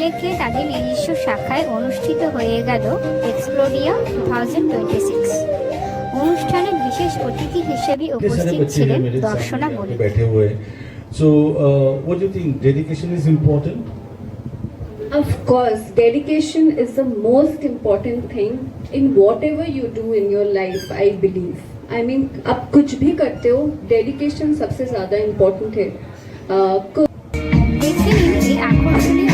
উল্লেখ্য তাদের নিজস্ব শাখায় অনুষ্ঠিত হয়ে গেল এক্সপ্লোডিয়া 2026। অনুষ্ঠানে বিশেষ অতিথি হিসেবে উপস্থিত ছিলেন Darshana Mallick. So, what do you think? Dedication is important? Of course, dedication is the most important thing in whatever you do in your life, I believe. I mean, आप कुछ भी करते हो, dedication सबसे ज़्यादा important है। দেখে নিন এই আকর্ষণীয়